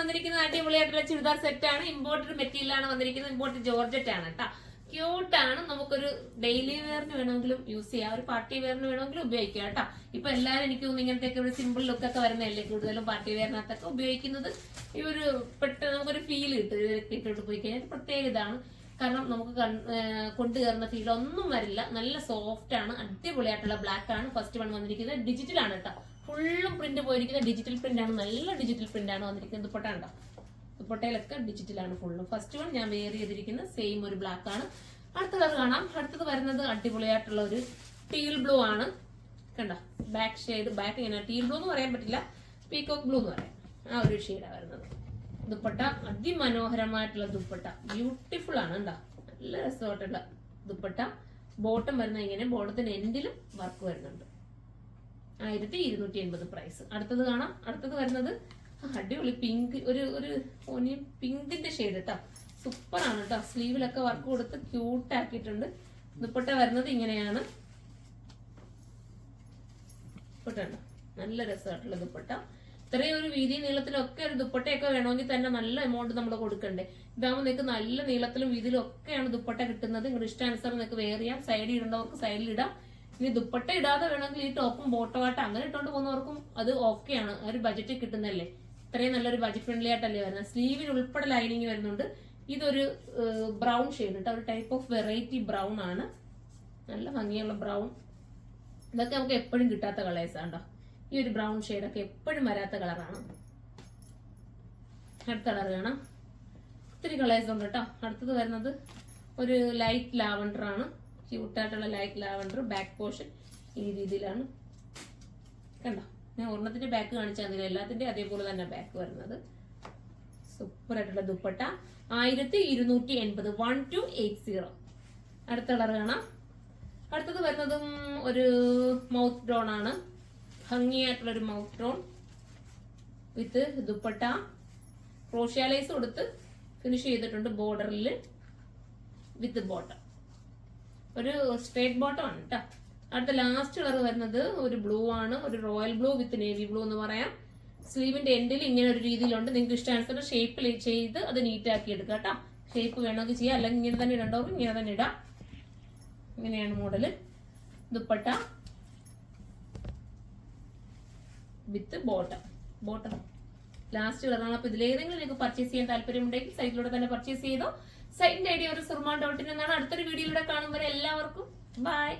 വന്നിരിക്കുന്നത് അടിപൊളിയായിട്ടുള്ള ചുരിദാർ സെറ്റ് ആണ്. ഇമ്പോർട്ടഡ് മെറ്റീരിയൽ ആണ് വന്നിരിക്കുന്നത്. ഇമ്പോർട്ടഡ് ജോർജറ്റ് ആണ് കേട്ടോ. ക്യൂട്ടാണ്. നമുക്കൊരു ഡെയിലി വെയറിന് വേണമെങ്കിലും യൂസ് ചെയ്യാം, ഒരു പാർട്ടി വെയറിന് വേണമെങ്കിലും ഉപയോഗിക്കാം കേട്ടോ. ഇപ്പൊ എല്ലാവരും എനിക്ക് തോന്നുന്നു ഇങ്ങനത്തെ ഒരു സിമ്പിൾ ലുക്കൊക്കെ വരുന്നതല്ലേ കൂടുതലും പാർട്ടി വെയറിനകത്തൊക്കെ ഉപയോഗിക്കുന്നത്. ഈ ഒരു പെട്ടെന്ന് നമുക്കൊരു ഫീൽ കിട്ടും ഇതൊക്കെ ഇട്ടോട്ട് പോയി കഴിഞ്ഞാൽ. പ്രത്യേക ഇതാണ്, കാരണം നമുക്ക് കൊണ്ടുകയറുന്ന ഫീൽ ഒന്നും വരില്ല. നല്ല സോഫ്റ്റ് ആണ്, അടിപൊളിയായിട്ടുള്ള ബ്ലാക്ക് ആണ്. ഫസ്റ്റ് വൺ വന്നിരിക്കുന്നത് ഡിജിറ്റൽ ആണ് കേട്ടോ. ഫുള്ളും പ്രിന്റ് പോയിരിക്കുന്നത് ഡിജിറ്റൽ പ്രിന്റ് ആണ്. നല്ല ഡിജിറ്റൽ പ്രിന്റ് ആണ് വന്നിരിക്കുന്നത്. ദുപ്പട്ട ഉണ്ടോ, ദുപ്പട്ടയിലൊക്കെ ഡിജിറ്റൽ ആണ് ഫുള്ളും. ഫസ്റ്റ് വൺ ഞാൻ വെയർ ചെയ്തിരിക്കുന്നത് സെയിം ഒരു ബ്ലാക്ക് ആണ്. അടുത്ത കളർ കാണാം. അടുത്തത് വരുന്നത് അടിപൊളിയായിട്ടുള്ള ഒരു ടീൽ ബ്ലൂ ആണ്. കണ്ടോ, ബാക്ക് ഷെയ്ഡ്, ബാക്ക് ഇങ്ങനെ ടീൽ ബ്ലൂ എന്ന് പറയാൻ പറ്റില്ല, പീകോക്ക് ബ്ലൂ എന്ന് പറയാം. ആ ഒരു ഷെയ്ഡാണ് വരുന്നത്. ദുപ്പട്ട അതിമനോഹരമായിട്ടുള്ള ദുപ്പട്ട, ബ്യൂട്ടിഫുൾ ആണ്. എന്താ നല്ല രസമായിട്ടുള്ള ദുപ്പട്ട. ബോട്ടം വരുന്ന ഇങ്ങനെ, ബോട്ടത്തിന്റെ എൻഡിലും വർക്ക് വരുന്നുണ്ട്. 1280 പ്രൈസ്. അടുത്തത് കാണാം. അടുത്തത് വരുന്നത് അടിപൊളി പിങ്ക്, ഒരു പിങ്കിന്റെ ഷെയ്ഡ് കേട്ടോ. സൂപ്പർ ആണ് കേട്ടോ. സ്ലീവിലൊക്കെ വർക്ക് കൊടുത്ത് ക്യൂട്ട് ആക്കിയിട്ടുണ്ട്. ദുപ്പട്ട വരുന്നത് ഇങ്ങനെയാണ്. ദുപ്പട്ട ഉണ്ടോ, നല്ല രസമായിട്ടുള്ള ദുപ്പട്ട. ഇത്രയും ഒരു വീതി നീളത്തിലൊക്കെ ഒരു ദുപ്പട്ടയൊക്കെ വേണമെങ്കിൽ തന്നെ നല്ല എമൗണ്ട് നമ്മൾ കൊടുക്കണ്ടേ. ഇതാകുമ്പോൾ നിങ്ങൾക്ക് നല്ല നീളത്തിലും വീതിയിലും ഒക്കെയാണ് ദുപ്പട്ട കിട്ടുന്നത്. നിങ്ങളുടെ ഇഷ്ടാനുസരണം നിങ്ങൾക്ക് വെയർ ചെയ്യാം. സൈഡിൽ ഇടേണ്ടവർക്ക് സൈഡിൽ ഇടാം. ഇനി ദുപ്പട്ട ഇടാതെ വേണമെങ്കിൽ ഈ ടോപ്പും ബോട്ടമായിട്ട് അങ്ങനെ ഇട്ടുകൊണ്ട് പോകുന്നവർക്കും അത് ഓക്കെയാണ്. ഒരു ബജറ്റിൽ കിട്ടുന്നല്ലേ. ഇത്രയും നല്ലൊരു ബജറ്റ് ഫ്രണ്ട്ലി ആയിട്ടല്ലേ വരുന്നത്. സ്ലീവിൽ ഉൾപ്പെടെ ലൈനിങ് വരുന്നുണ്ട്. ഇതൊരു ബ്രൗൺ ഷെയ്ഡ് കേട്ടോ, ഒരു ടൈപ്പ് ഓഫ് വെറൈറ്റി ബ്രൗൺ ആണ്. നല്ല ഭംഗിയുള്ള ബ്രൗൺ. ഇതൊക്കെ നമുക്ക് എപ്പോഴും കിട്ടാത്ത കളേഴ്സ് ആണോ. ഈ ഒരു ബ്രൗൺ ഷെയ്ഡൊക്കെ എപ്പോഴും വരാത്ത കളറാണ്. അടുത്ത കളർ കാണാം. ഒത്തിരി കളേഴ്സ് ഉണ്ട് കേട്ടോ. അടുത്തത് വരുന്നത് ഒരു ലൈറ്റ് ലാവൻഡർ ആണ്. ക്യൂട്ടായിട്ടുള്ള ലൈറ്റ് ലാവൻഡർ. ബാക്ക് പോർഷൻ ഈ രീതിയിലാണ്. കണ്ടോ, ഞാൻ ഒരെണ്ണത്തിന്റെ ബാക്ക് കാണിച്ചാൽ മതി, എല്ലാത്തിന്റെ അതേപോലെ തന്നെ ബാക്ക് വരുന്നത്. സൂപ്പർ ആയിട്ടുള്ള ദുപ്പട്ട. 1280, 1280. അടുത്ത കളർ കാണാം. അടുത്തത് വരുന്നതും ഒരു മൗത്ത് ഡ്രോൺ ആണ്. ഭംഗിയായിട്ടുള്ള ഒരു മൗത്ത് ഡ്രോൺ വിത്ത് ദുപ്പട്ട. ക്രോഷ്യാലൈസ് കൊടുത്ത് ഫിനിഷ് ചെയ്തിട്ടുണ്ട് ബോർഡറിൽ വിത്ത് ബോട്ടം. ഒരു സ്ട്രേറ്റ് ബോട്ടം ആണ് കേട്ടോ. അടുത്ത ലാസ്റ്റ് കളർ വരുന്നത് ഒരു ബ്ലൂ ആണ്, ഒരു റോയൽ ബ്ലൂ വിത്ത് നേവി ബ്ലൂ എന്ന് പറയാം. സ്ലീവിന്റെ എൻഡിൽ ഇങ്ങനെ ഒരു രീതിയിലുണ്ട്. നിങ്ങൾക്ക് ഇഷ്ടാനുസരണം ഷേപ്പിൽ ചെയ്ത് അത് നീറ്റ് ആക്കി എടുക്കുക കേട്ടോ. ഷേപ്പ് വേണമെങ്കിൽ ചെയ്യാം, അല്ലെങ്കിൽ ഇങ്ങനെ തന്നെ ഇടണ്ടവർക്ക് ഇങ്ങനെ തന്നെ ഇടാം. ഇങ്ങനെയാണ് മോഡല്. ദുപ്പട്ട വിത്ത് ബോട്ടം ലാസ്റ്റ് കളറാണ്. അപ്പൊ ഇതിലേതെങ്കിലും നിങ്ങൾക്ക് പർച്ചേസ് ചെയ്യാൻ താല്പര്യമുണ്ടെങ്കിൽ സൈറ്റിലൂടെ തന്നെ പർച്ചേസ് ചെയ്തോ. സൈറ്റിന്റെ ഐഡിയ ഒരു സുർമാൻ ഡോട്ടിൻ എന്നാണ്. അടുത്തൊരു വീഡിയോയിലൂടെ കാണും വരെ എല്ലാവർക്കും ബൈ.